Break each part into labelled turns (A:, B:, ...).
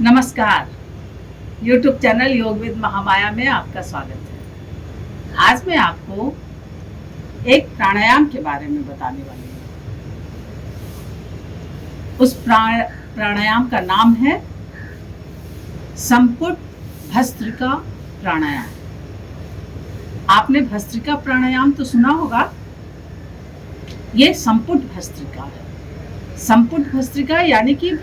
A: नमस्कार। YouTube channel योग with Mahamaya में आपका स्वागत है। आज मैं आपको एक प्राणायाम के बारे में बताने वाली हूँ। उस प्राणायाम का नाम है संपुट भस्त्रिका प्राणायाम। आपने भस्त्रिका प्राणायाम तो सुना होगा, ये संपुट भस्त्रिका है। संपुट भस्त्रिका यानी कि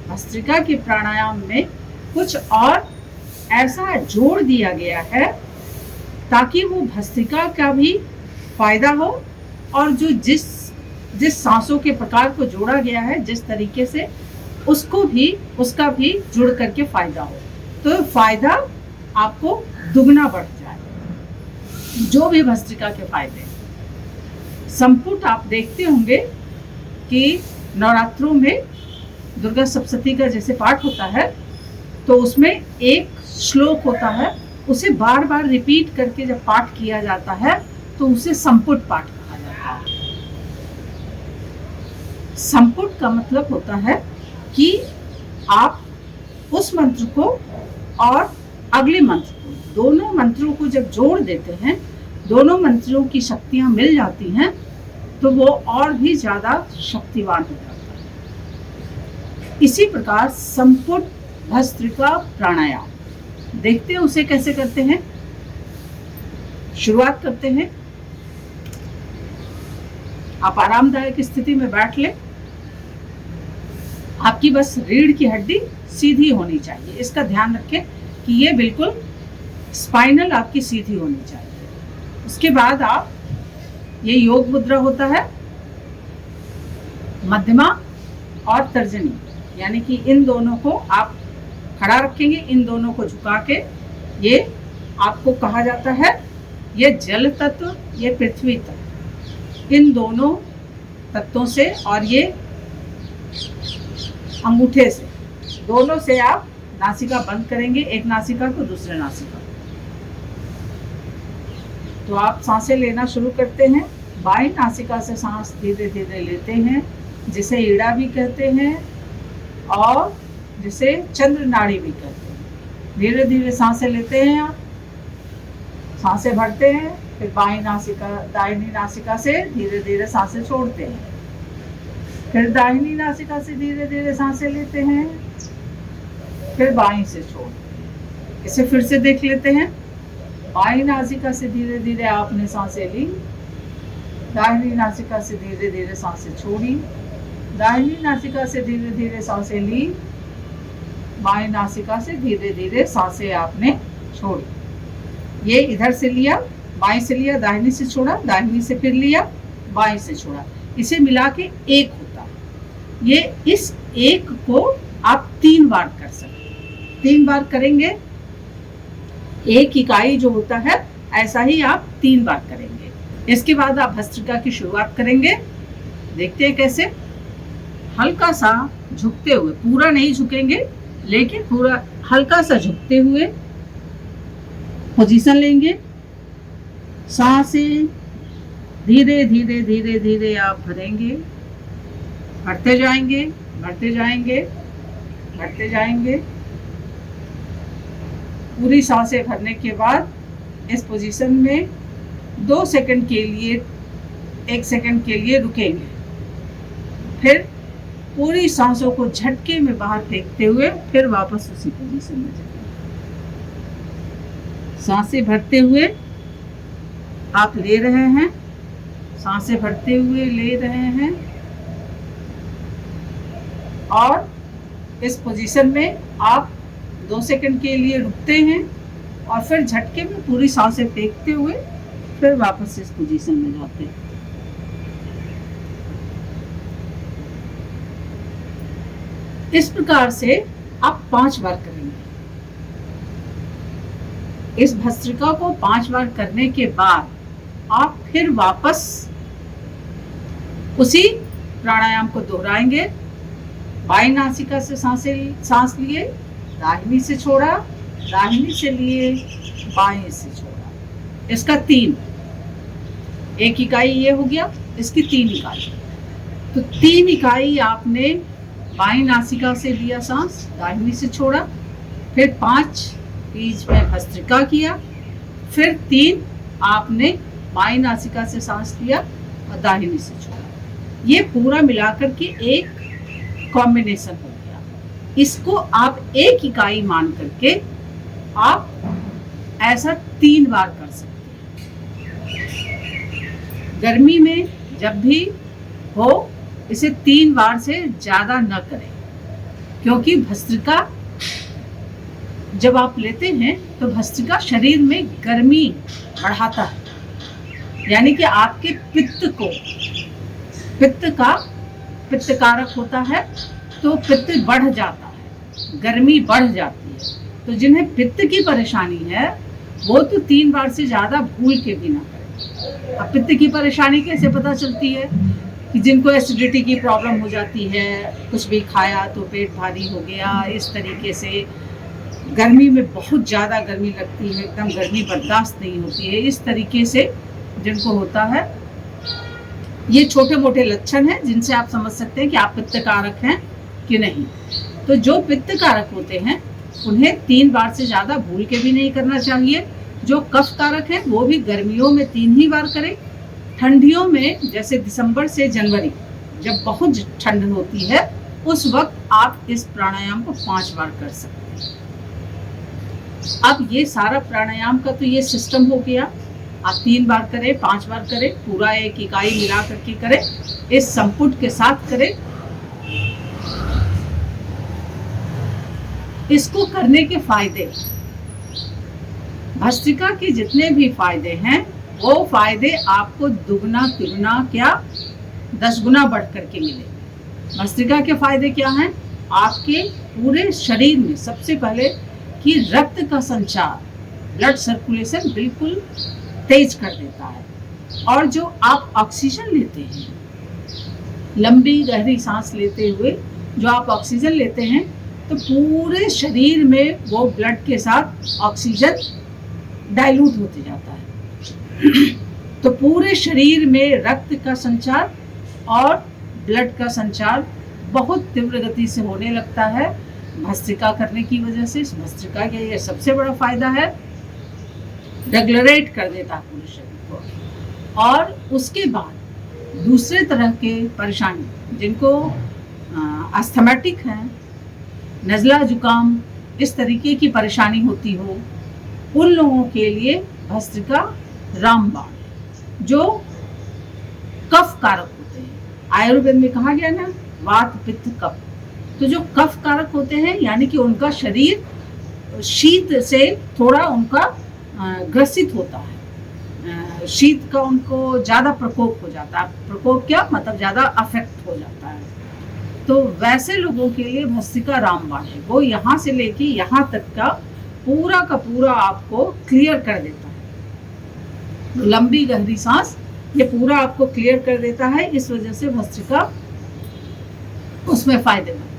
A: भस्त्रिका के प्राणायाम में कुछ और ऐसा जोड़ दिया गया है ताकि वो भस्त्रिका का भी फायदा हो और जो जिस सांसों के प्रकार को जोड़ा गया है, जिस तरीके से उसका भी जुड़ करके फायदा हो, तो फायदा आपको दुगना बढ़ जाए। जो भी भस्त्रिका के फायदे, संपुट आप देखते होंगे कि नवरात्रों में दुर्गा सप्तशती का जैसे पाठ होता है तो उसमें एक श्लोक होता है, उसे बार बार रिपीट करके जब पाठ किया जाता है तो उसे संपुट पाठ कहा जाता है। संपुट का मतलब होता है कि आप उस मंत्र को और अगले मंत्र को, दोनों मंत्रों को जब जोड़ देते हैं, दोनों मंत्रों की शक्तियां मिल जाती हैं तो वो और भी ज्यादा शक्तिवान हो जाता है। इसी प्रकार संपुट भस्त्रिका प्राणायाम देखते हैं उसे कैसे करते हैं। शुरुआत करते हैं। आप आरामदायक स्थिति में बैठ लें। आपकी बस रीढ़ की हड्डी सीधी होनी चाहिए, इसका ध्यान रखें कि ये बिल्कुल स्पाइनल आपकी सीधी होनी चाहिए। उसके बाद आप, ये योग मुद्रा होता है, मध्यमा और तर्जनी, यानी कि इन दोनों को आप खड़ा रखेंगे, इन दोनों को झुका के। ये आपको कहा जाता है, ये जल तत्व, ये पृथ्वी तत्व, इन दोनों तत्वों से और ये अंगूठे से, दोनों से आप नासिका बंद करेंगे, एक नासिका को दूसरे नासिका। तो आप सांसें लेना शुरू करते हैं। बाईं नासिका से सांस धीरे धीरे लेते हैं, जिसे ईड़ा भी कहते हैं और जिसे चंद्र नाड़ी भी कहते हैं। धीरे धीरे सांसें लेते हैं, आप सांसें भरते हैं, फिर दाहिनी नासिका से धीरे धीरे सांसें छोड़ते हैं, फिर दाहिनी नासिका से धीरे धीरे सांसें लेते हैं, फिर बाईं से छोड़ते हैं। इसे फिर से देख लेते हैं। बाईं नासिका से धीरे धीरे आपने सांसें ली, दाहिनी नासिका से धीरे धीरे सांसें छोड़ी, दाहिनी नासिका से धीरे धीरे सांसें ली, बाईं नासिका से धीरे धीरे सांसें आपने छोड़ी। ये इधर से लिया, बाईं से लिया, दाहिनी से छोड़ा, दाहिनी से फिर लिया, बाईं से छोड़ा, इसे मिला के एक होता है। ये इस एक को आप 3 बार कर सकते हैं। 3 बार करेंगे, एक इकाई जो होता है ऐसा ही आप 3 बार करेंगे। इसके बाद आप भस्त्रिका की शुरुआत करेंगे। देखते हैं कैसे। हल्का सा झुकते हुए, पूरा नहीं झुकेंगे लेकिन पूरा हल्का सा झुकते हुए पोजीशन लेंगे। सांसें धीरे धीरे धीरे धीरे आप भरेंगे, भरते जाएंगे, भरते जाएंगे, भरते जाएंगे। पूरी सांसें भरने के बाद इस पोजीशन में 2 सेकंड के लिए, 1 सेकंड के लिए रुकेंगे, फिर पूरी सांसों को झटके में बाहर फेंकते हुए फिर वापस उसी पोजीशन में जाएंगे। सांसें भरते हुए आप ले रहे हैं, सांसें भरते हुए ले रहे हैं और इस पोजीशन में आप 2 सेकंड के लिए रुकते हैं और फिर झटके में पूरी सांसें फेंकते हुए फिर वापस इस पोजीशन में जाते हैं। इस प्रकार से आप 5 बार करेंगे। इस भस्त्रिका को 5 बार करने के बाद आप फिर वापस उसी प्राणायाम को दोहराएंगे। बाईं नासिका से सांस लिए, दाहिनी से छोड़ा, दाहिनी से लिए, बाईं से छोड़ा। इसका 3, एक इकाई ये हो गया, इसकी 3 इकाई। तो 3 इकाई आपने बाईं नासिका से लिया सांस, दाहिनी से छोड़ा, फिर 5 बीच में भस्त्रिका किया, फिर 3 आपने बाईं नासिका से सांस लिया और दाहिनी से छोड़ा। ये पूरा मिलाकर के एक कॉम्बिनेशन हो गया। इसको आप एक इकाई मान करके आप ऐसा 3 बार कर सकते हैं। गर्मी में जब भी हो इसे 3 बार से ज़्यादा न करें, क्योंकि भस्त्रिका जब आप लेते हैं तो भस्त्रिका शरीर में गर्मी बढ़ाता है, यानी कि आपके पित्त कारक होता है, तो पित्त बढ़ जाता है, गर्मी बढ़ जाती है। तो जिन्हें पित्त की परेशानी है वो तो 3 बार से ज़्यादा भूल के भी ना करें। अब पित्त की परेशानी कैसे पता चलती है कि जिनको एसिडिटी की प्रॉब्लम हो जाती है, कुछ भी खाया तो पेट भारी हो गया, इस तरीके से गर्मी में बहुत ज़्यादा गर्मी लगती है, एकदम गर्मी बर्दाश्त नहीं होती है, इस तरीके से जिनको होता है, ये छोटे मोटे लक्षण हैं जिनसे आप समझ सकते हैं कि आप पित्त कारक हैं कि नहीं। तो जो पित्त कारक होते हैं उन्हें 3 बार से ज़्यादा भूल के भी नहीं करना चाहिए। जो कफ कारक हैं वो भी गर्मियों में 3 ही बार करें। ठंडियों में जैसे दिसंबर से जनवरी जब बहुत ठंड होती है उस वक्त आप इस प्राणायाम को 5 बार कर सकते हैं। अब ये सारा प्राणायाम का तो ये सिस्टम हो गया। आप 3 बार करें, 5 बार करें, पूरा एक इकाई मिला करके करें, इस संपुट के साथ करें। इसको करने के फायदे, भस्त्रिका के जितने भी फायदे हैं वो फायदे आपको दुगना तिगुना क्या 10 गुना बढ़ करके मिले। भस्त्रिका के फायदे क्या हैं? आपके पूरे शरीर में सबसे पहले कि रक्त का संचार, ब्लड सर्कुलेशन बिल्कुल तेज कर देता है। और जो आप ऑक्सीजन लेते हैं, लंबी गहरी सांस लेते हुए जो आप ऑक्सीजन लेते हैं, तो पूरे शरीर में वो ब्लड के साथ ऑक्सीजन डाइल्यूट होते जाता है। तो पूरे शरीर में रक्त का संचार और ब्लड का संचार बहुत तीव्र गति से होने लगता है भस्त्रिका करने की वजह से। इस भस्त्रिका का ये सबसे बड़ा फायदा है, रेगुलरेट कर देता है पूरे शरीर को। और उसके बाद दूसरे तरह के परेशानी जिनको अस्थमैटिक है, नज़ला जुकाम, इस तरीके की परेशानी होती हो, उन लोगों के लिए भस्त्रिका रामबाण। जो कफ कारक होते हैं, आयुर्वेद में कहा गया ना, वात पित्त कफ, तो जो कफ कारक होते हैं यानी कि उनका शरीर शीत से थोड़ा उनका ग्रसित होता है, शीत का उनको ज़्यादा प्रकोप हो जाता है। प्रकोप क्या मतलब, ज़्यादा अफेक्ट हो जाता है। तो वैसे लोगों के लिए भस्त्रिका रामबाण है। वो यहाँ से लेके यहाँ तक का पूरा आपको क्लियर कर देता है। लंबी गहरी सांस ये पूरा आपको क्लियर कर देता है। इस वजह से भस्त्रिका उसमें फायदेमंद।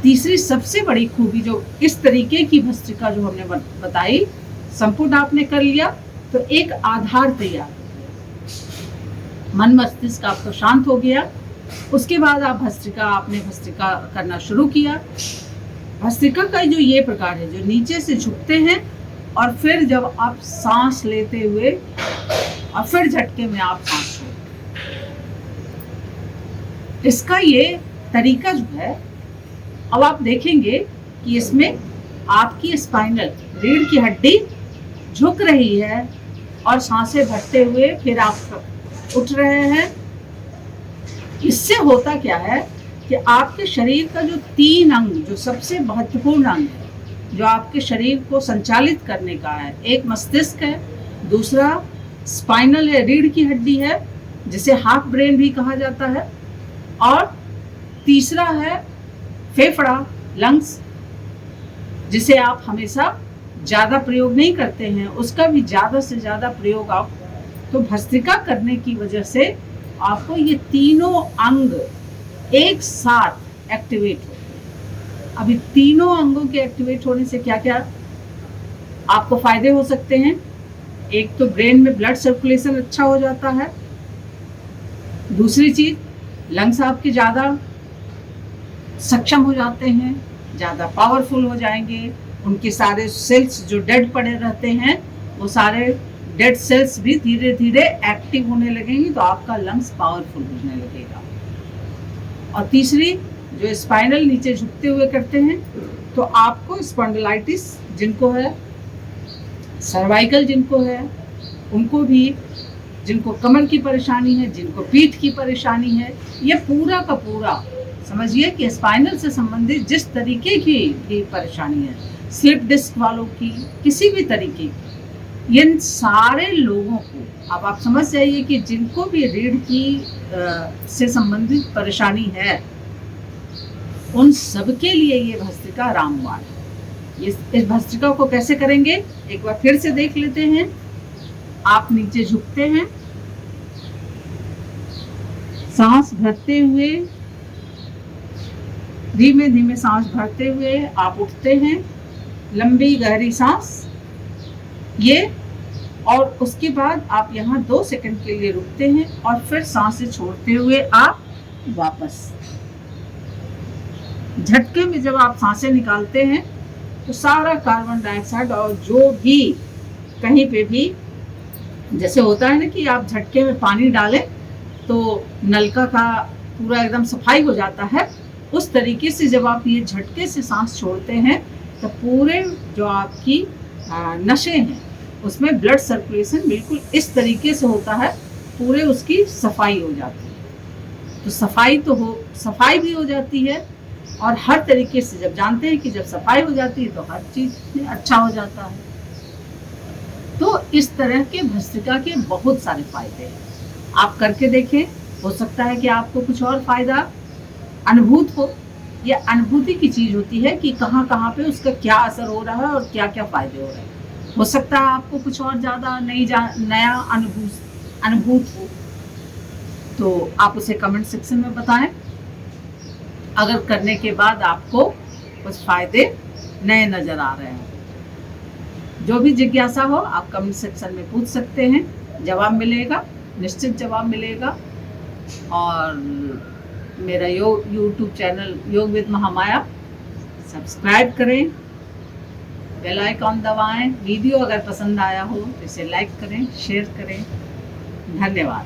A: तीसरी सबसे बड़ी खूबी जो इस तरीके की भस्त्रिका जो हमने बताई, संपूर्ण आपने कर लिया तो एक आधार तैयार हो गया, मन मस्तिष्क आपका शांत हो गया। उसके बाद आप आपने भस्त्रिका करना शुरू किया। भस्त्रिका का जो ये प्रकार है जो नीचे से झुकते हैं और फिर जब आप सांस लेते हुए और फिर झटके में आप सांस छोड़ते, इसका ये तरीका जो है, अब आप देखेंगे कि इसमें आपकी स्पाइनल रीढ़ की हड्डी झुक रही है और सांसें भरते हुए फिर आप उठ रहे हैं। इससे होता क्या है कि आपके शरीर का जो 3 अंग, जो सबसे महत्वपूर्ण अंग है, जो आपके शरीर को संचालित करने का है, एक मस्तिष्क है, दूसरा स्पाइनल है, रीढ़ की हड्डी है जिसे हाफ ब्रेन भी कहा जाता है, और तीसरा है फेफड़ा, लंग्स, जिसे आप हमेशा ज़्यादा प्रयोग नहीं करते हैं, उसका भी ज़्यादा से ज़्यादा प्रयोग आप, तो भस्त्रिका करने की वजह से आपको ये तीनों अंग एक साथ एक्टिवेट होते हैं। अभी तीनों अंगों के एक्टिवेट होने से क्या क्या आपको फायदे हो सकते हैं? एक तो ब्रेन में ब्लड सर्कुलेशन अच्छा हो जाता है, दूसरी चीज लंग्स आपके ज़्यादा सक्षम हो जाते हैं, ज़्यादा पावरफुल हो जाएंगे। उनके सारे सेल्स जो डेड पड़े रहते हैं वो सारे डेड सेल्स भी धीरे धीरे एक्टिव होने लगेंगी, तो आपका लंग्स पावरफुल होने लगेगा। और तीसरी, जो स्पाइनल नीचे झुकते हुए करते हैं, तो आपको स्पॉन्डिलाइटिस जिनको है, सर्वाइकल जिनको है, उनको भी, जिनको कमर की परेशानी है, जिनको पीठ की परेशानी है, ये पूरा का पूरा समझिए कि स्पाइनल से संबंधित जिस तरीके की भी परेशानी है, स्लिप डिस्क वालों की, किसी भी तरीके की, इन सारे लोगों को अब आप समझ जाइए कि जिनको भी रीढ़ की से संबंधित परेशानी है, उन सबके लिए ये भस्त्रिका रामबाण है। इस भस्त्रिका को कैसे करेंगे एक बार फिर से देख लेते हैं। आप नीचे झुकते हैं, सांस भरते हुए, धीमे धीमे सांस भरते हुए आप उठते हैं, लंबी गहरी सांस ये, और उसके बाद आप यहाँ 2 सेकंड के लिए रुकते हैं और फिर सांसें छोड़ते हुए आप वापस। झटके में जब आप सांसें निकालते हैं तो सारा कार्बन डाइऑक्साइड और जो भी कहीं पे भी, जैसे होता है ना कि आप झटके में पानी डालें तो नलका का पूरा एकदम सफाई हो जाता है, उस तरीके से जब आप ये झटके से सांस छोड़ते हैं तो पूरे जो आपकी नसें हैं उसमें ब्लड सर्कुलेशन बिल्कुल इस तरीके से होता है, पूरे उसकी सफाई हो जाती है। तो सफाई भी हो जाती है, और हर तरीके से जब जानते हैं कि जब सफाई हो जाती है तो हर चीज़ में अच्छा हो जाता है। तो इस तरह के भस्त्रिका के बहुत सारे फायदे हैं, आप करके देखें, हो सकता है कि आपको कुछ और फायदा अनुभूत हो। ये अनुभूति की चीज़ होती है कि कहाँ कहाँ पे उसका क्या असर हो रहा है और क्या क्या फायदे हो रहे हैं। हो सकता है आपको कुछ और ज़्यादा नया अनुभूत हो, तो आप उसे कमेंट सेक्शन में बताएं। अगर करने के बाद आपको कुछ फायदे नए नज़र आ रहे हैं, जो भी जिज्ञासा हो आप कमेंट सेक्शन में पूछ सकते हैं, जवाब मिलेगा, निश्चित जवाब मिलेगा। और मेरा यूट्यूब चैनल योग विद महामाया सब्सक्राइब करें, बेल आइकॉन दबाएं। वीडियो अगर पसंद आया हो तो इसे लाइक करें, शेयर करें। धन्यवाद।